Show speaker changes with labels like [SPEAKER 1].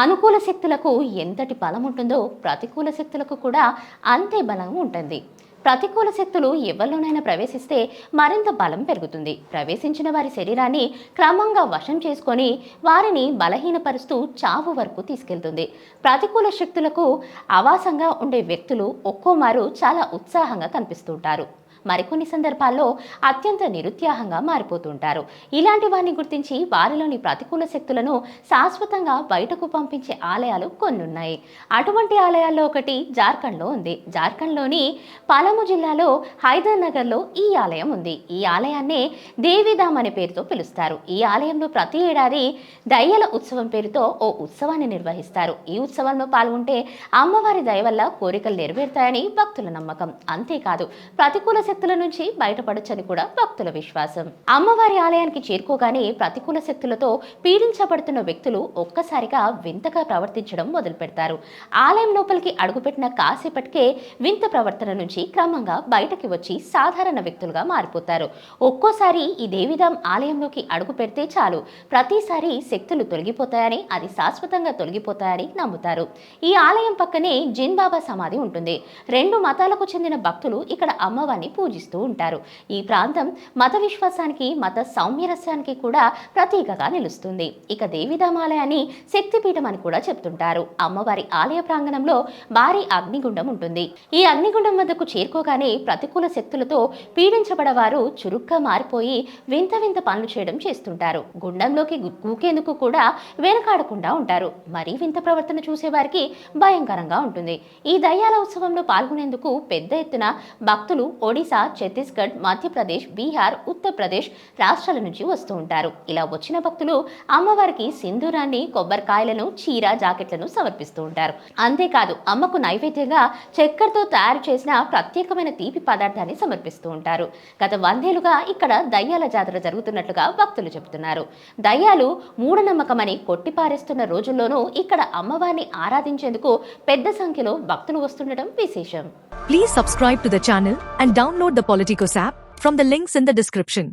[SPEAKER 1] అనుకూల శక్తులకు ఎంతటి బలం ఉంటుందో ప్రతికూల శక్తులకు కూడా అంతే బలం ఉంటుంది. ప్రతికూల శక్తులు ఎవరిలోనైనా ప్రవేశిస్తే మరింత బలం పెరుగుతుంది. ప్రవేశించిన వారి శరీరాన్ని క్రమంగా వశం చేసుకొని వారిని బలహీనపరుస్తూ చావు వరకు తీసుకెళ్తుంది. ప్రతికూల శక్తులకు ఆవాసంగా ఉండే వ్యక్తులు ఒక్కోమారు చాలా ఉత్సాహంగా కనిపిస్తుంటారు. మరికొన్ని సందర్భాల్లో అత్యంత నిరుత్సాహంగా మారిపోతుంటారు. ఇలాంటి వారిని గుర్తించి వారిలోని ప్రతికూల శక్తులను శాశ్వతంగా బయటకు పంపించే ఆలయాలు కొన్నున్నాయి. అటువంటి ఆలయాల్లో ఒకటి జార్ఖండ్లో ఉంది. జార్ఖండ్లోని పలము జిల్లాలో హైదర్ నగర్లో ఈ ఆలయం ఉంది. ఈ ఆలయాన్నే దేవిధామ్ అనే పేరుతో పిలుస్తారు. ఈ ఆలయంలో ప్రతి ఏడాది దయ్యాల ఉత్సవం పేరుతో ఓ ఉత్సవాన్ని నిర్వహిస్తారు. ఈ ఉత్సవంలో పాల్గొంటే అమ్మవారి దయ వల్ల కోరికలు నెరవేరుతాయని భక్తుల నమ్మకం. అంతేకాదు ప్రతికూల శక్తుల నుంచి బయటపడొచ్చని కూడా భక్తుల విశ్వాసం. అమ్మవారి ఆలయానికి చేరుకోగానే ప్రతికూల శక్తులతో పీడించబడుతున్న వ్యక్తులు ఒక్కసారిగా వింతగా ప్రవర్తించడం మొదలు పెడతారు. ఆలయం లోపలికి అడుగుపెట్టిన కాసేపటికే వింత ప్రవర్తన నుంచి క్రమంగా బయటకి వచ్చి సాధారణ వ్యక్తులుగా మారిపోతారు. ఒక్కోసారి ఈ దేవిధామ్ ఆలయంలోకి అడుగు పెడితే చాలు ప్రతిసారి శక్తులు తొలగిపోతాయని, అది శాశ్వతంగా తొలగిపోతాయని నమ్ముతారు. ఈ ఆలయం పక్కనే జిన్ బాబా సమాధి ఉంటుంది. రెండు మతాలకు చెందిన భక్తులు ఇక్కడ అమ్మవారిని పూజిస్తూ ఉంటారు. ఈ ప్రాంతం మత విశ్వాసానికి, మత సౌమ్యరస్యానికి కూడా ప్రతీకగా నిలుస్తుంది. ఇక దేవిధామ్ ఆలయాన్ని శక్తిపీఠం అని కూడా చెప్తుంటారు. అమ్మవారి ఆలయ ప్రాంగణంలో భారీ అగ్నిగుండం ఉంటుంది. ఈ అగ్నిగుండం వద్దకు చేరుకోగానే ప్రతికూల శక్తులతో పీడించబడవారు చురుగ్గా మారిపోయి వింత వింత పనులు చేయడం చేస్తుంటారు. గుండంలోకి కూకేందుకు కూడా వెనకాడకుండా ఉంటారు. మరీ వింత ప్రవర్తన చూసేవారికి భయంకరంగా ఉంటుంది. ఈ దయ్యాల ఉత్సవంలో పాల్గొనేందుకు పెద్ద ఎత్తున భక్తులు ఒడిశా, ఛత్తీస్గఢ్, మధ్యప్రదేశ్, బీహార్, ఉత్తరప్రదేశ్ రాష్ట్రాల నుంచి వస్తూ ఉంటారు. ఇలా వచ్చిన భక్తులు అమ్మవారికి సింధూరాన్ని, కొబ్బరికాయలను, చీర, జాకెట్లను సమర్పిస్తూ ఉంటారు. అంతేకాదు అమ్మకు నైవేద్యంగా చక్కెరతో తయారు చేసిన ప్రత్యేకమైన తీపి పదార్థాన్ని సమర్పిస్తూ ఉంటారు. గత 100 ఏళ్లుగా ఇక్కడ దయ్యాల జాతర జరుగుతున్నట్లుగా భక్తులు చెబుతున్నారు. దయ్యాలు మూఢనమ్మకమని కొట్టిపారేస్తున్న రోజుల్లోనూ ఇక్కడ అమ్మవారిని ఆరాధించేందుకు పెద్ద సంఖ్యలో భక్తులు వస్తుండటం విశేషం.
[SPEAKER 2] Please subscribe to the channel and download the Politicos app from the links in the description.